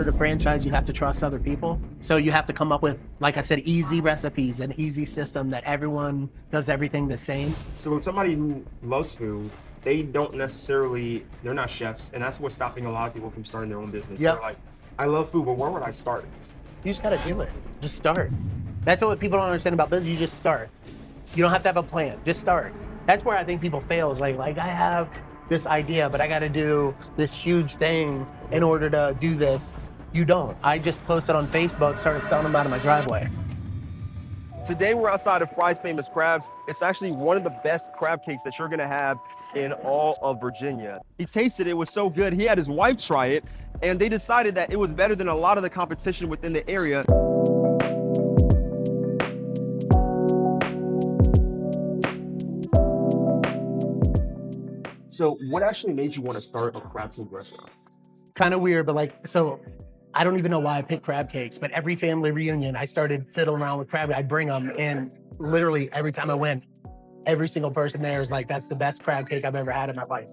to franchise, you have to trust other people. So you have to come up with, like I said, easy recipes, an easy system that everyone does everything the same. So if somebody who loves food, they don't necessarily, they're not chefs, and that's what's stopping a lot of people from starting their own business. Yep. They're like, I love food, but where would I start? You just gotta do it. Just start. That's what people don't understand about business. You just start. You don't have to have a plan. Just start. That's where I think people fail, is like I have this idea, but I gotta do this huge thing in order to do this. You don't. I just posted on Facebook, started selling them out of my driveway. Today we're outside of Frye's Famous Crabs. It's actually one of the best crab cakes that you're gonna have in all of Virginia. He tasted it, was so good. He had his wife try it, and they decided that it was better than a lot of the competition within the area. So what actually made you want to start a crab cake restaurant? Kind of weird, but so I don't even know why I picked crab cakes, but every family reunion, I started fiddling around with crab. I'd bring them, and literally every time I went, every single person there is like, that's the best crab cake I've ever had in my life.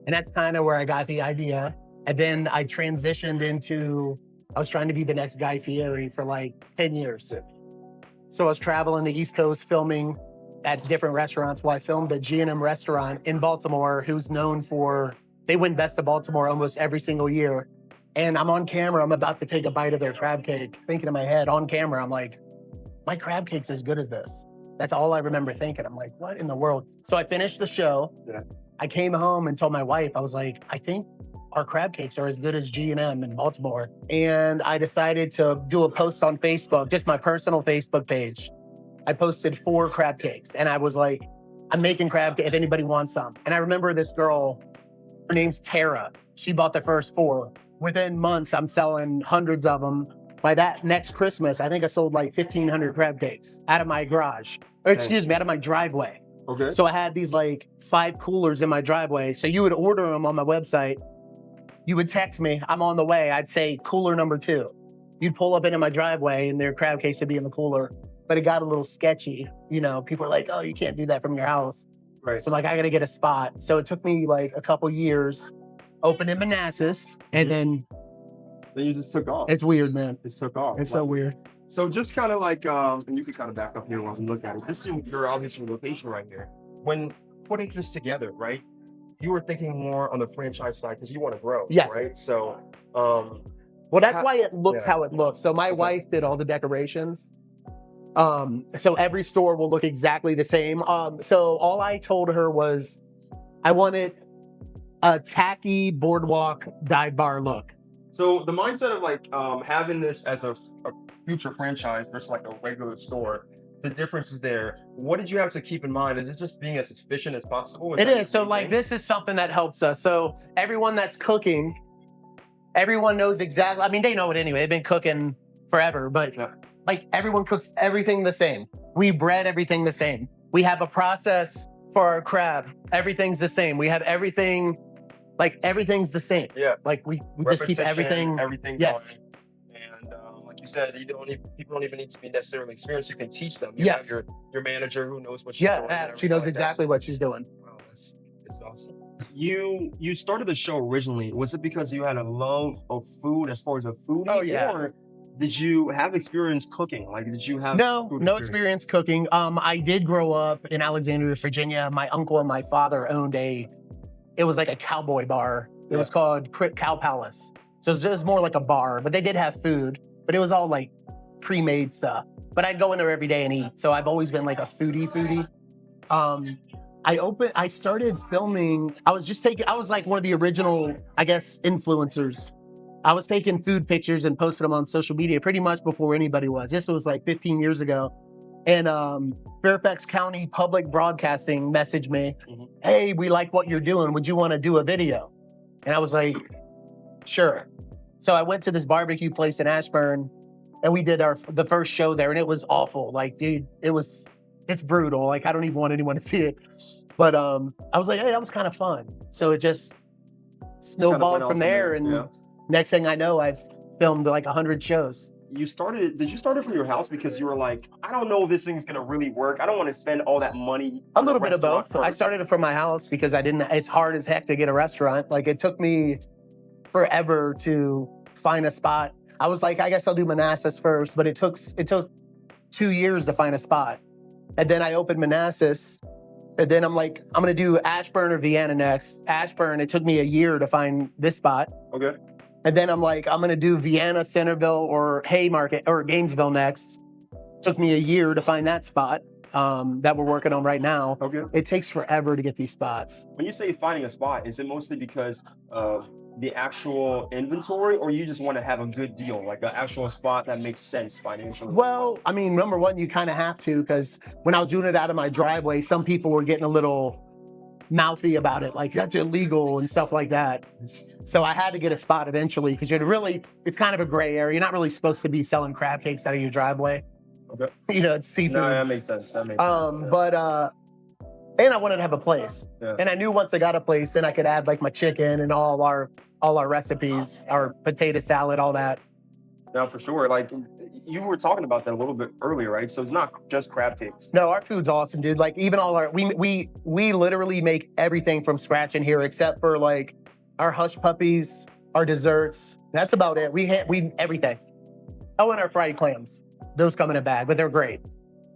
And that's kind of where I got the idea. And then I transitioned into, I was trying to be the next Guy Fieri for like 10 years. So I was traveling the East Coast filming at different restaurants. Well, I filmed a G&M restaurant in Baltimore who's known for, they win Best of Baltimore almost every single year. And I'm on camera, I'm about to take a bite of their crab cake, thinking in my head on camera, I'm like, my crab cake's as good as this. That's all I remember thinking. I'm like, what in the world? So I finished the show. Yeah. I came home and told my wife, I was like, I think our crab cakes are as good as G&M in Baltimore. And I decided to do a post on Facebook, just my personal Facebook page. I posted 4 crab cakes and I was like, I'm making crab cake if anybody wants some. And I remember this girl, her name's Tara. She bought the first 4. Within months, I'm selling hundreds of them. By that next Christmas, I think I sold like 1,500 crab cakes out of my garage, or excuse me, out of my driveway. Okay. So I had these like 5 coolers in my driveway. So you would order them on my website. You would text me, I'm on the way. I'd say cooler number 2. You'd pull up into my driveway and their crab cakes would be in the cooler. But it got a little sketchy. You know, people are like, oh, you can't do that from your house. Right. So like, I gotta get a spot. So it took me like a couple years, opened in Manassas, and then you just took off. it's weird, man. It took off. It's so weird. So just kind of like, and you can kind of back up here while we look at it. This is your obviously location right here. When putting this together, right, you were thinking more on the franchise side because you want to grow, Yes. right? So, well, that's why it looks how it looks. So my wife did all the decorations. So every store will look exactly the same. So all I told her was I wanted a tacky boardwalk dive bar look. So the mindset of like having this as a future franchise versus like a regular store, the difference is there. What did you have to keep in mind? Is it just being as efficient as possible? It is. So like this is something that helps us. So everyone that's cooking, everyone knows exactly. I mean, they know it anyway. They've been cooking forever, but like everyone cooks everything the same. We bread everything the same. We have a process for our crab. Everything's the same. We have everything, like everything's the same. Yeah. Like we just keep everything. Yes. Going. And like you said, people don't even need to be necessarily experienced. You can teach them. You Yes. have your manager who knows what she's doing. Yeah, she knows exactly what she's doing. Wow, that's awesome. You started the show originally. Was it because you had a love of food as far as a foodie? Oh, yeah. Or did you have experience cooking? Like, did you have No experience cooking. I did grow up in Alexandria, Virginia. My uncle and my father owned it was like a cowboy bar. It was called Cow Palace. So it was more like a bar, but they did have food, but it was all like pre-made stuff. But I'd go in there every day and eat. So I've always been like a foodie. I started filming. I was like one of the original, I guess, influencers. I was taking food pictures and posting them on social media pretty much before anybody was. This was like 15 years ago. And Fairfax County Public Broadcasting messaged me, hey, we like what you're doing. Would you want to do a video? And I was like, sure. So I went to this barbecue place in Ashburn and we did the first show there and it was awful. Like, dude, it's brutal. Like, I don't even want anyone to see it. But I was like, hey, that was kind of fun. So it just snowballed from there. And next thing I know, I've filmed like 100 shows. Did you start it from your house because you were like, I don't know if this thing's gonna really work. I don't want to spend all that money. A little bit of both. First. I started it from my house because it's hard as heck to get a restaurant. Like it took me forever to find a spot. I was like, I guess I'll do Manassas first, but it took 2 years to find a spot. And then I opened Manassas, and then I'm like, I'm gonna do Ashburn or Vienna next. Ashburn, it took me a year to find this spot. Okay. And then I'm like, I'm gonna do Vienna, Centerville, or Haymarket, or Gainesville next. Took me a year to find that spot that we're working on right now. Okay. It takes forever to get these spots. When you say finding a spot, is it mostly because of the actual inventory, or you just want to have a good deal, like an actual spot that makes sense financially? Well, I mean, number one, you kind of have to, because when I was doing it out of my driveway, some people were getting a little mouthy about it, like that's illegal and stuff like that. So I had to get a spot eventually, because it's kind of a gray area. You're not really supposed to be selling crab cakes out of your driveway. Okay. You know, it's seafood. No, that makes sense. That makes sense. Yeah. But and I wanted to have a place. Yeah. And I knew once I got a place, then I could add like my chicken and all our recipes, our potato salad, all that. Now, for sure, like you were talking about that a little bit earlier, right? So it's not just crab cakes. No, our food's awesome, dude. Like even all our we literally make everything from scratch in here, except for like our hush puppies, our desserts. That's about it. We everything. Oh, and our fried clams. Those come in a bag, but they're great.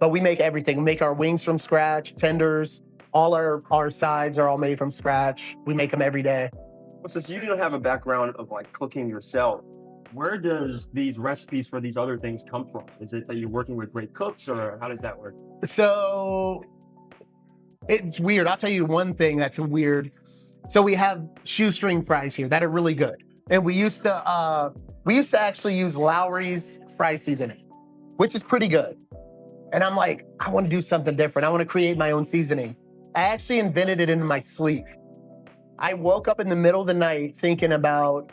But we make everything. We make our wings from scratch, tenders. All our sides are all made from scratch. We make them every day. Well, since you don't have a background of like cooking yourself, where does these recipes for these other things come from? Is it that you're working with great cooks, or how does that work? So it's weird. I'll tell you one thing that's weird. So we have shoestring fries here that are really good. And we used to actually use Lowry's fry seasoning, which is pretty good. And I'm like, I want to do something different. I want to create my own seasoning. I actually invented it in my sleep. I woke up in the middle of the night thinking about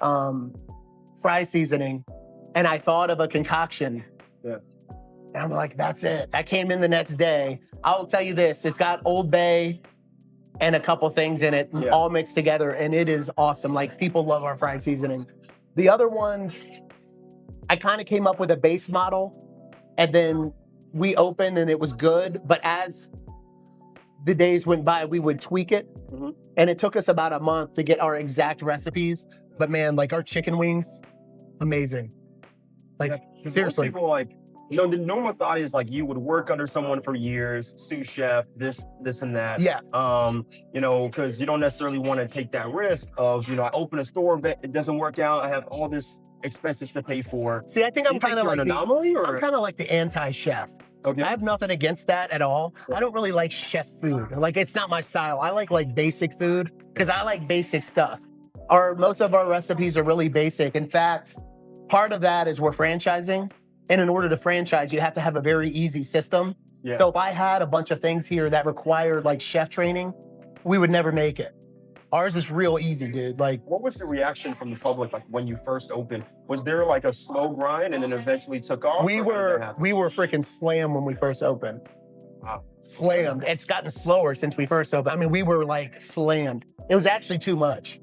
fry seasoning, and I thought of a concoction. Yeah. And I'm like, that's it. I came in the next day. I'll tell you this, it's got Old Bay and a couple things in it, Yeah. all mixed together, and it is awesome. Like, people love our fry seasoning. The other ones, I kind of came up with a base model, and then we opened and it was good, but as the days went by, we would tweak it. Mm-hmm. And it took us about a month to get our exact recipes. But man, like our chicken wings, amazing. Like, Yeah, seriously. people like, you know, the normal thought is like you would work under someone for years, sous chef, this and that. Yeah. You know, because you don't necessarily want to take that risk of, you know, I open a store, but it doesn't work out. I have all this expenses to pay for. See, I think Do I'm you think kind of you're like an anomaly, or I'm kind of like the anti-chef. okay? I have nothing against that at all. I don't really like chef food. Like, it's not my style. I like basic food because I like basic stuff. Most of our recipes are really basic. In fact, part of that is we're franchising. And in order to franchise, you have to have a very easy system. Yeah. So if I had a bunch of things here that required like chef training, we would never make it. Ours is real easy, dude. Like, What was the reaction from the public like when you first opened? Was there like a slow grind and then eventually took off? we or how did that were happen? we were freaking slammed when we first opened. Wow. Slammed. It's gotten slower since we first opened. I mean, we were like slammed. It was actually too much.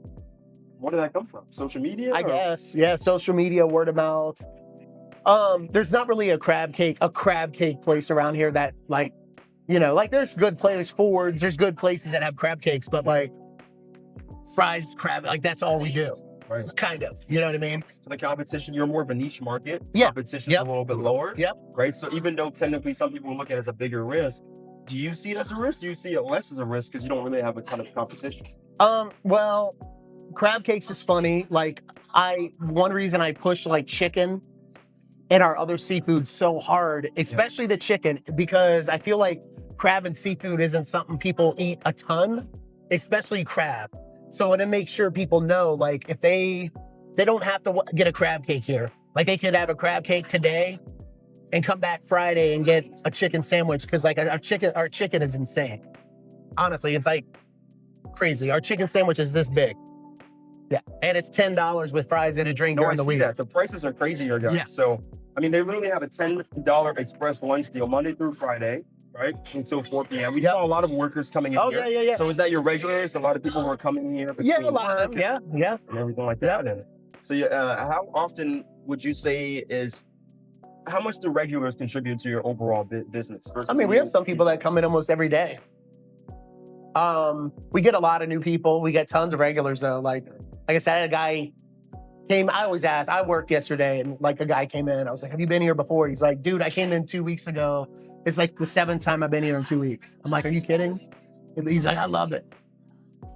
Where did that come from? Social media? I or- guess. Yeah, social media, word of mouth. There's not really a crab cake place around here that, like, you know, like there's good places, Ford's, there's good places that have crab cakes, but like Frye's crab, like that's all we do. Right. Kind of. You know what I mean? So the competition, you're more of a niche market. Yeah. Competition's Yep. a little bit lower. Yep. Right. So even though technically some people look at it as a bigger risk, do you see it as a risk? Do you see it less as a risk because you don't really have a ton of competition? Well, crab cakes is funny. Like, one reason I push like chicken and our other seafood so hard, especially the chicken, because I feel like crab and seafood isn't something people eat a ton, especially crab. So I want to make sure people know, like, if they don't have to get a crab cake here. Like, they could have a crab cake today and come back Friday and get a chicken sandwich, because like our chicken is insane. Honestly, it's like crazy. Our chicken sandwich is this big. Yeah, and it's $10 with fries and a drink No, I during the see week. that. The prices are crazy here, guys. Yeah. So, I mean, they literally have a $10 express lunch deal Monday through Friday, right? Until 4 p.m. We Yep. saw a lot of workers coming in Oh, here. yeah. So is that your regulars? A lot of people who are coming here between Yeah, a lot of work them. Yeah. and everything like that. And so, how often would you say how much do regulars contribute to your overall business? Versus I mean, we have some people that come in almost every day. We get a lot of new people. We get tons of regulars though. Like I said, I had a guy I always ask, I worked yesterday and like a guy came in. I was like, have you been here before? He's like, dude, I came in 2 weeks ago. It's like the 7th time I've been here in 2 weeks. I'm like, are you kidding? And he's like, I love it.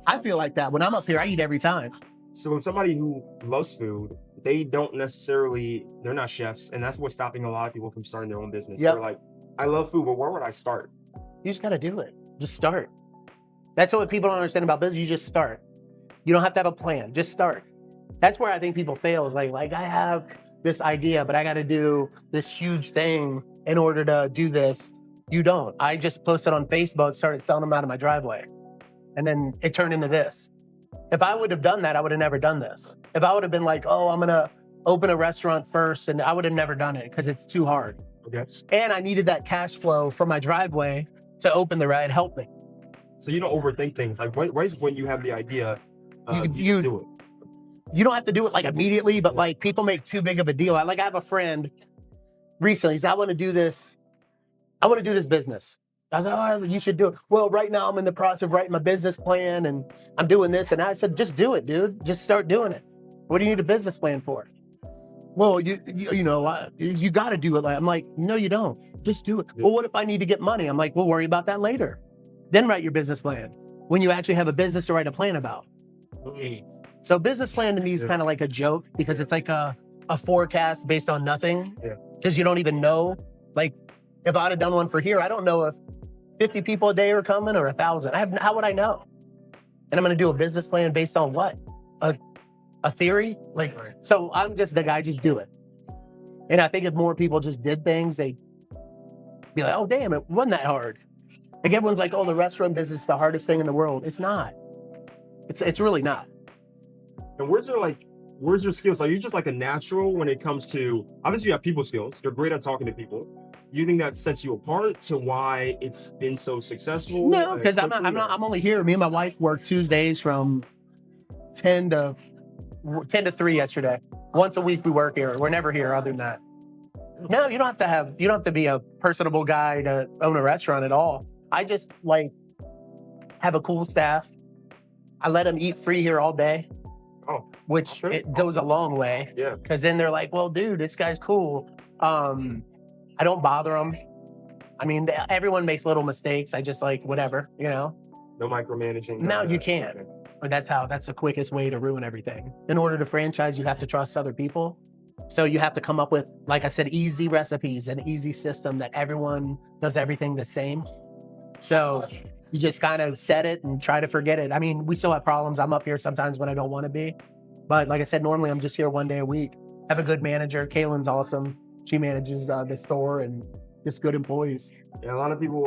I feel like that. When I'm up here, I eat every time. So if somebody who loves food, they don't necessarily, they're not chefs, and that's what's stopping a lot of people from starting their own business. Yep. They're like, I love food, but where would I start? You just got to do it. Just start. That's what people don't understand about business. You just start. You don't have to have a plan. Just start. That's where I think people fail. Like I have this idea, but I got to do this huge thing in order to do this. You don't. I just posted on Facebook, started selling them out of my driveway. And then it turned into this. If I would have done that, I would have never done this. If I would have been like, oh, I'm going to open a restaurant first, and I would have never done it because it's too hard. Okay. And I needed that cash flow from my driveway to open the ride, help me. So you don't overthink things. Like when you have the idea, You do it. You don't have to do it like immediately, but like people make too big of a deal. I have a friend recently, he said, I want to do this business. I was like, oh, you should do it. Well, right now I'm in the process of writing my business plan and I'm doing this. And I said, just do it, dude. Just start doing it. What do you need a business plan for? Well, you got to do it. I'm like, no, you don't. Just do it. Well, what if I need to get money? I'm like, we'll worry about that later. Then write your business plan when you actually have a business to write a plan about. So business plan to me is kind of like a joke because it's like a forecast based on nothing. Because you don't even know. Like if I'd have done one for here, I don't know if 50 people a day are coming or 1,000. How would I know? And I'm going to do a business plan based on what? A theory? So I'm just the guy, just do it. And I think if more people just did things, they'd be like, oh, damn, it wasn't that hard. Like everyone's like, oh, the restaurant business is the hardest thing in the world. It's not. It's really not. And where's your skills? Are you just like a natural when it comes to, obviously you have people skills. You're great at talking to people. You think that sets you apart to why it's been so successful? No, because I'm only here. Me and my wife work Tuesdays from 10 to 3 yesterday. Once a week we work here. We're never here other than that. No, you don't have to be a personable guy to own a restaurant at all. I just have a cool staff. I let them eat free here all day. Oh, which it goes a long way. Yeah. Because then they're like, well, dude, this guy's cool. I don't bother them. I mean, everyone makes little mistakes. I just whatever, No micromanaging. No, you can't. But that's the quickest way to ruin everything. In order to franchise, you have to trust other people. So you have to come up with, like I said, easy recipes, an easy system that everyone does everything the same. So you just kind of set it and try to forget it. I mean, we still have problems. I'm up here sometimes when I don't want to be. But like I said, normally I'm just here one day a week. I have a good manager. Kaylin's awesome. She manages the store and just good employees. Yeah, a lot of people,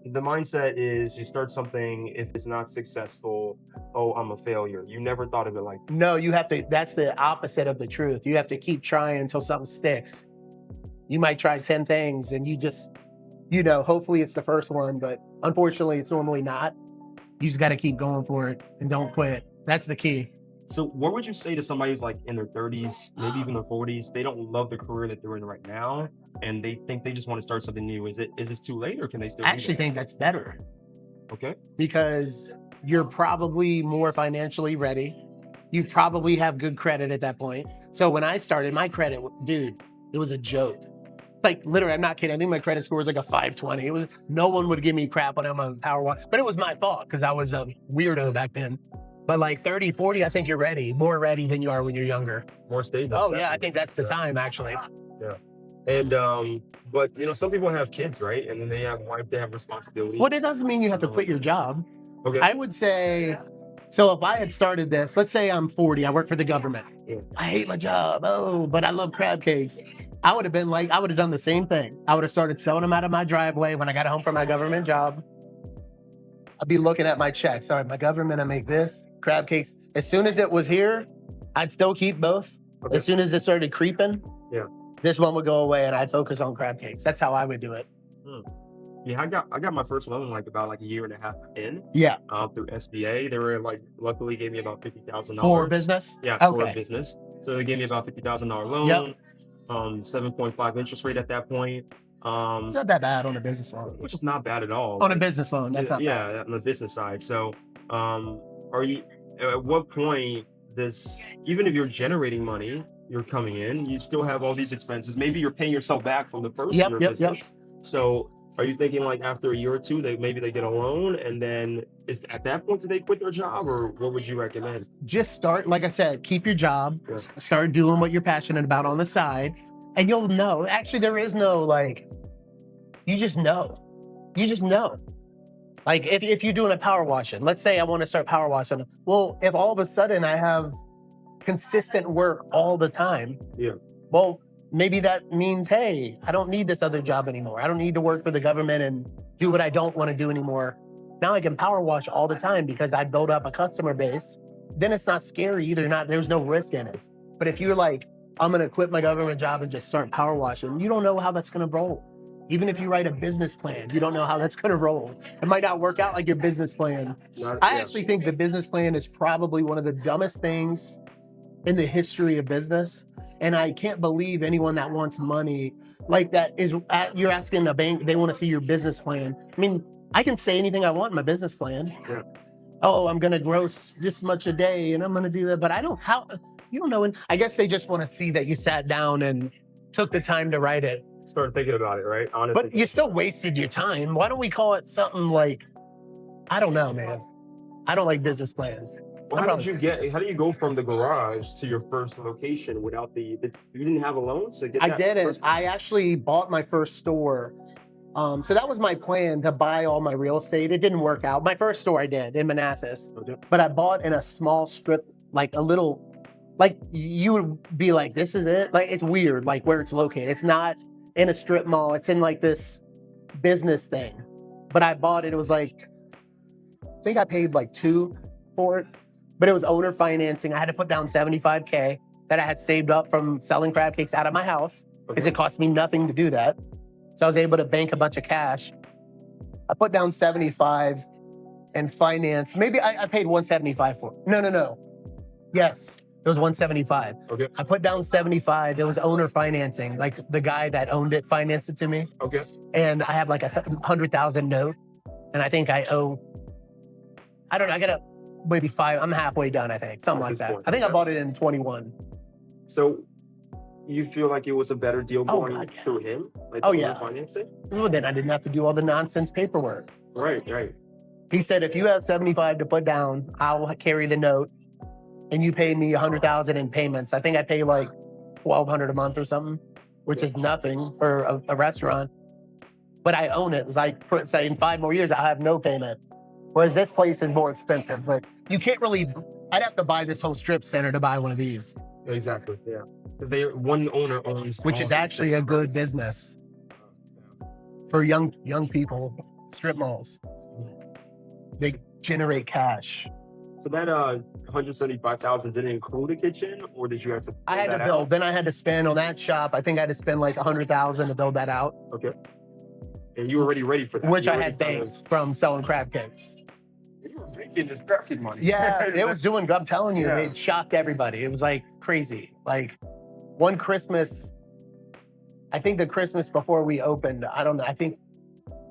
the mindset is you start something, if it's not successful, oh, I'm a failure. You never thought of it like that. No, you have to, that's the opposite of the truth. You have to keep trying until something sticks. You might try 10 things and you just, hopefully it's the first one, but unfortunately it's normally not. You just got to keep going for it and don't quit. That's the key. So what would you say to somebody who's in their 30s, maybe even their 40s, they don't love the career that they're in right now, and they think they just want to start something new? Is this too late, or can they still I actually think that's better. Okay. Because you're probably more financially ready. You probably have good credit at that point. So when I started, my credit, dude, it was a joke. Literally, I'm not kidding. I think my credit score was a 520. No one would give me crap when I'm on Power One, but it was my fault because I was a weirdo back then. But 30, 40, I think you're ready, more ready than you are when you're younger. More stable. Oh yeah, I think that's the time actually. Yeah. And, but some people have kids, right? And then they have wife, they have responsibilities. Well, it doesn't mean you have to quit your job. Okay. I would say, so if I had started this, let's say I'm 40, I work for the government. Yeah. I hate my job. Oh, but I love crab cakes. I would have done the same thing. I would have started selling them out of my driveway when I got home from my government job. I'd be looking at my checks. All right, my government, I make this, crab cakes. As soon as it was here, I'd still keep both. Okay. As soon as it started creeping, yeah, this one would go away and I'd focus on crab cakes. That's how I would do it. Yeah, I got my first loan about a year and a half in. Yeah. Through SBA. They were luckily gave me about $50,000. For business? Yeah, okay. For a business. So they gave me about $50,000 loan. Yep. 7.5 interest rate at that point. It's not that bad on a business loan. Which is not bad at all. On a business loan, that's not bad. Yeah, on the business side. So, are you? At what point this, even if you're generating money, you're coming in, you still have all these expenses. Maybe you're paying yourself back from the first year of business. So are you thinking like after a year or two, maybe they get a loan, and then is at that point do they quit their job, or what would you recommend? Just start, like I said, keep your job, Yeah. start doing what you're passionate about on the side, and you'll know. Actually, there is no like, you just know. You just know. Like if you're doing a power washing, let's say I want to start power washing. Well, if all of a sudden I have consistent work all the time, well, maybe that means, hey, I don't need this other job anymore. I don't need to work for the government and do what I don't want to do anymore. Now I can power wash all the time because I built up a customer base. Then it's not scary either. There's no risk in it. But if you're like, I'm going to quit my government job and just start power washing, you don't know how that's going to roll. Even if you write a business plan, you don't know how that's going to roll. It might not work out like your business plan. I actually think the business plan is probably one of the dumbest things in the history of business. And I can't believe anyone that wants money like that is, you're asking a bank, they want to see your business plan. I mean, I can say anything I want in my business plan. Oh, I'm going to gross this much a day and I'm going to do that. But you don't know. And I guess they just want to see that you sat down and took the time to write it. Start thinking about it, right? Honestly. But you still wasted your time. Why don't we call it something like, I don't know, man. I don't like business plans. Well, how do you go from the garage to your first location without you didn't have a loan to get that? I didn't. I actually bought my first store. So that was my plan, to buy all my real estate. It didn't work out. My first store I did in Manassas, but I bought in a small strip, like a little, like you would be like, this is it? Like, it's weird, like where it's located. It's not in a strip mall. It's in like this business thing. But I bought it. It was like, I think I paid like $2 for it, but it was owner financing. I had to put down $75K that I had saved up from selling crab cakes out of my house because it cost me nothing to do that. So I was able to bank a bunch of cash. I put down 75 and finance. Maybe I paid 175 for it. No. Yes. It was 175. Okay. I put down 75. It was owner financing. Like the guy that owned it financed it to me. Okay. And I have like a 100,000 note. And I think I owe, I don't know, I got maybe 5. I'm halfway done, I think. Something like that. I think I bought it in 21. So you feel like it was a better deal going through him? Like financing? Well, then I didn't have to do all the nonsense paperwork. Right. He said, if you have 75 to put down, I'll carry the note. And you pay me 100,000 in payments. I think I pay like 1,200 a month or something, which is nothing for a restaurant. But I own it. It's like, say in 5 more years, I'll have no payment. Whereas this place is more expensive. But you can't really, I'd have to buy this whole strip center to buy one of these. Exactly, yeah. Because one owner owns, which is actually a good business for young people. Strip malls, they generate cash. So that 175,000 didn't include a kitchen, or did you have to? I had to build. Then I had to spend on that shop. I think I had to spend like 100,000 to build that out. Okay. And you were already ready for that. Which I had banked from selling crab cakes. You were making this crab cake money. Yeah, it was doing good. I'm telling you, it shocked everybody. It was like crazy. Like one Christmas, I think the Christmas before we opened, I don't know. I think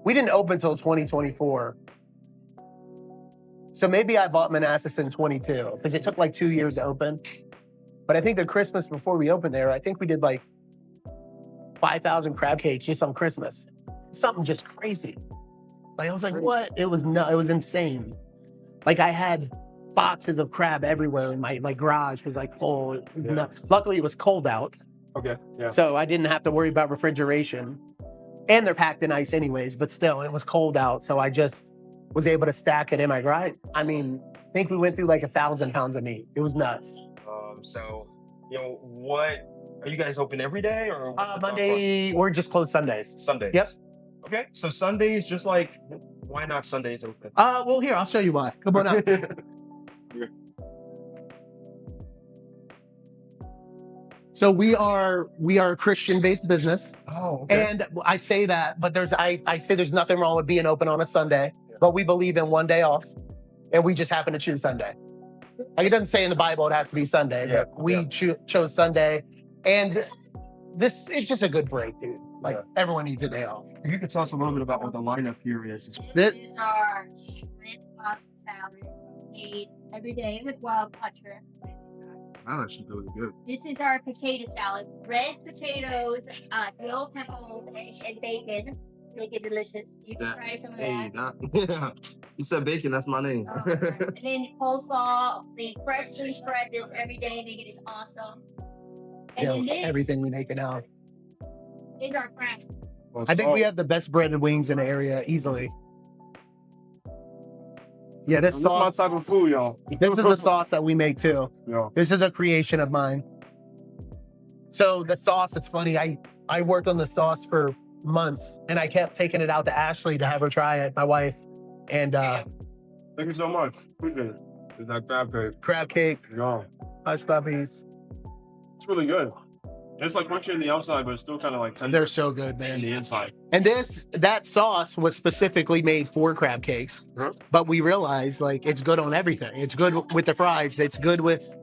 we didn't open until 2024. So maybe I bought Manassas in 22 because it took like 2 years to open. But I think the Christmas before we opened there, I think we did like 5,000 crab cakes just on Christmas. Something just crazy. Like I was like, what? It was insane. Like I had boxes of crab everywhere, and my garage was like full. It was luckily it was cold out. Okay. Yeah. So I didn't have to worry about refrigeration. And they're packed in ice anyways, but still it was cold out. So I just was able to stack it in my garage. I mean, I think we went through like 1,000 pounds of meat. It was nuts. So, what are you guys open every day or Monday? We're just closed Sundays. Sundays. Yep. Okay. So Sundays, just like, why not Sundays open? Well, here, I'll show you why. Come on up. So we are a Christian-based business. Oh, okay. And I say that, but I say there's nothing wrong with being open on a Sunday, but we believe in one day off, and we just happen to choose Sunday. Like it doesn't say in the Bible it has to be Sunday, but we chose Sunday, and it's just a good break, dude. Like everyone needs a day off. You could tell us a little bit about what the lineup here is. This is our shrimp pasta salad made every day with wild caught shrimp. That actually really good. This is our potato salad. Red potatoes, dill pickles, and bacon. Make it delicious. You can try some of Hey, that. that. You said bacon. That's my name. And then coleslaw. We freshly spread this every day, making it awesome. And then this Everything we make it out. is our crabs. I think we have the best bread and wings in the area easily. Yeah, this This is my sauce. type of food, y'all. This is the sauce that we make too. Yeah. This is a creation of mine. So the sauce, it's funny. I worked on the sauce for months, and I kept taking it out to Ashley to have her try it, my wife. And Thank you so much. Appreciate it. It's that crab cake. crab cake, Yeah. hush puppies. It's really good. It's like crunchy on the outside, but it's still kind of like tender They're so good, on man. the inside. And that sauce was specifically made for crab cakes. Huh? But we realized like it's good on everything. It's good with the fries. It's good with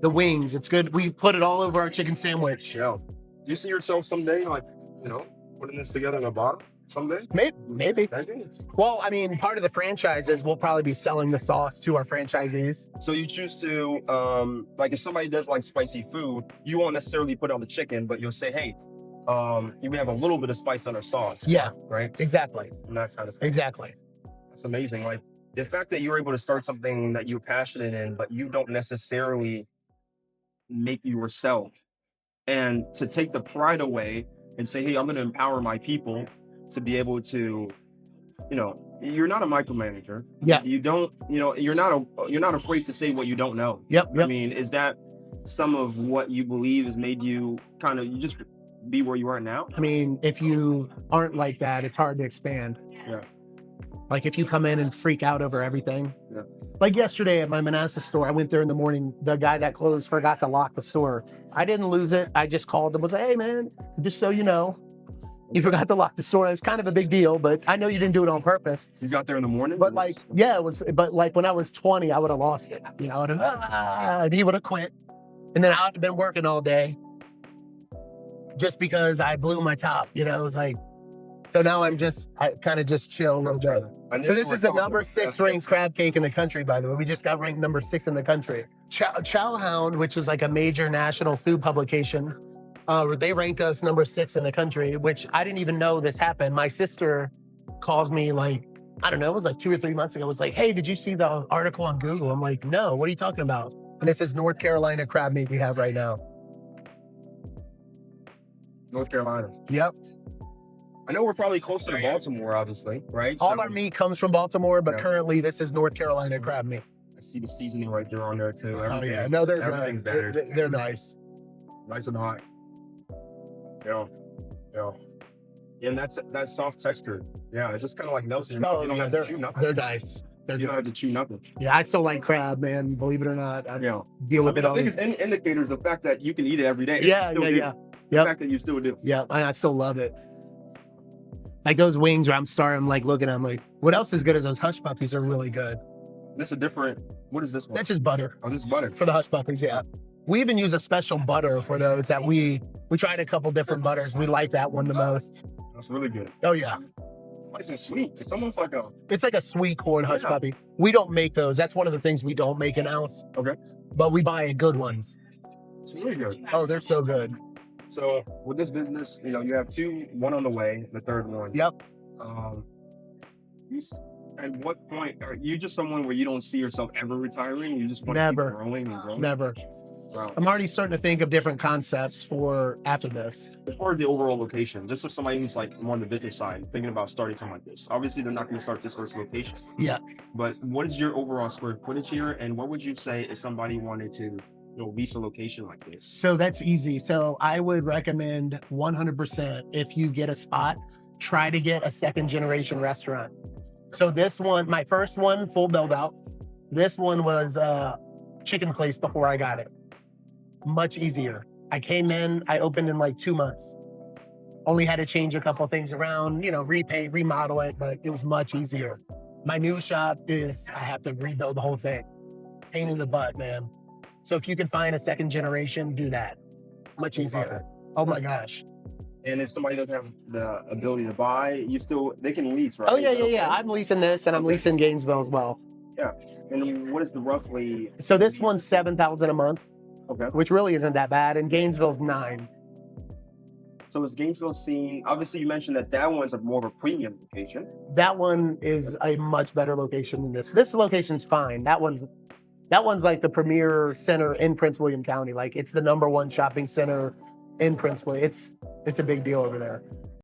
the wings. It's good. We put it all over our chicken sandwich. Yeah. Do you see yourself someday, like, you know, putting this together in a bar someday? Maybe. Thank you. Well, I mean, part of the franchise is we'll probably be selling the sauce to our franchisees. So you choose to, like if somebody does like spicy food, you won't necessarily put it on the chicken, but you'll say, hey, we have a little bit of spice on our sauce. Yeah, Right? exactly. And that's kind of thing. Exactly. That's amazing. Like the fact that you're able to start something that you're passionate in, but you don't necessarily make yourself, and to take the pride away and say, hey, I'm going to empower my people to be able to, you know, you're not a micromanager. Yeah. You don't, you know, you're not afraid to say what you don't know. Yep. I mean, is that some of what you believe has made you kind of, you just be where you are now? I mean, if you aren't like that, it's hard to expand. Yeah. Like if you come in and freak out over everything. Yeah. Like yesterday at my Manassas store, I went there in the morning. The guy that closed forgot to lock the store. I didn't lose it. I just called him and was like, hey man, just so you know, you forgot to lock the store. It's kind of a big deal, but I know you didn't do it on purpose. You got there in the morning? But like, yeah, it was, but like when I was 20, I would have lost it. You know, and he would have quit. And then I would have been working all day just because I blew my top, you know, it was like, so now I kind of just chill a little bit. So this is the number 6 ranked crab cake in the country, by the way. We just got ranked number 6 in the country. Chowhound, which is like a major national food publication, they ranked us number 6 in the country, which I didn't even know this happened. My sister calls me like, I don't know, it was like 2 or 3 months ago. It was like, hey, did you see the article on Google? I'm like, no, what are you talking about? And this is North Carolina crab meat we have right now. North Carolina. Yep. I know we're probably closer to Baltimore, obviously, right? All our meat comes from Baltimore, but Yeah. currently this is North Carolina crab meat. I see the seasoning right there on there too. Oh yeah, no, they're everything's good. better. They're nice. Nice and hot. Yeah. Yeah. And that's that soft texture. Yeah, it's just kind of like melts in your mouth. Oh You don't yeah, have to chew nothing. they're nice. They're You don't good. have to chew nothing. Yeah, I still like crab, man. Believe it or not, I Yeah. deal with I it mean, all. the biggest indicator is the fact that you can eat it every day. Yeah, You still yeah, do. yeah. The Yep. fact that you still do. Yeah, I still love it. Like those wings where I'm like looking at them like, what else is good as those hush puppies are really good. This is a different. What is this one? That's just butter Oh, this is butter. for the hush puppies, yeah. We even use a special butter for those that we tried a couple different butters. We like that one the most. That's really good. Oh yeah. It's nice and sweet. It's almost like a. It's like a sweet corn hush Yeah. puppy. We don't make those. That's one of the things we don't make in-house. Okay. But we buy good ones. It's really good. Oh, they're so good. So with this business, you know, you have 2, one on the way, the third one. Yep. At what point are you just someone where you don't see yourself ever retiring? You just want Never. to keep growing and growing? Never. Wow. I'm already starting to think of different concepts for after this. As far as the overall location, just for somebody who's like more on the business side, thinking about starting something like this. Obviously, they're not going to start this first location. Yeah. But what is your overall square footage here? And what would you say if somebody wanted to, lease a location like this? So that's easy. So I would recommend 100% if you get a spot, try to get a second generation restaurant. So this one, my first one, full build out. This one was a chicken place before I got it. Much easier. I came in, I opened in like 2 months. Only had to change a couple of things around, repaint, remodel it, but it was much easier. My new shop is, I have to rebuild the whole thing. Pain in the butt, man. So if you can find a second generation, do that. Much easier. Oh my gosh. And if somebody doesn't have the ability to buy, they can lease, right? Oh yeah, Is that yeah. okay? I'm leasing this and I'm leasing Gainesville as well. And what is the roughly? So this one's $7,000 a month. Okay. which really isn't that bad. And Gainesville's 9. So is Gainesville seen? Obviously, you mentioned that one's a more of a premium location. That one is a much better location than this. This location's fine. That one's like the premier center in Prince William County. Like it's the #1 shopping center in Prince William. It's a big deal over there.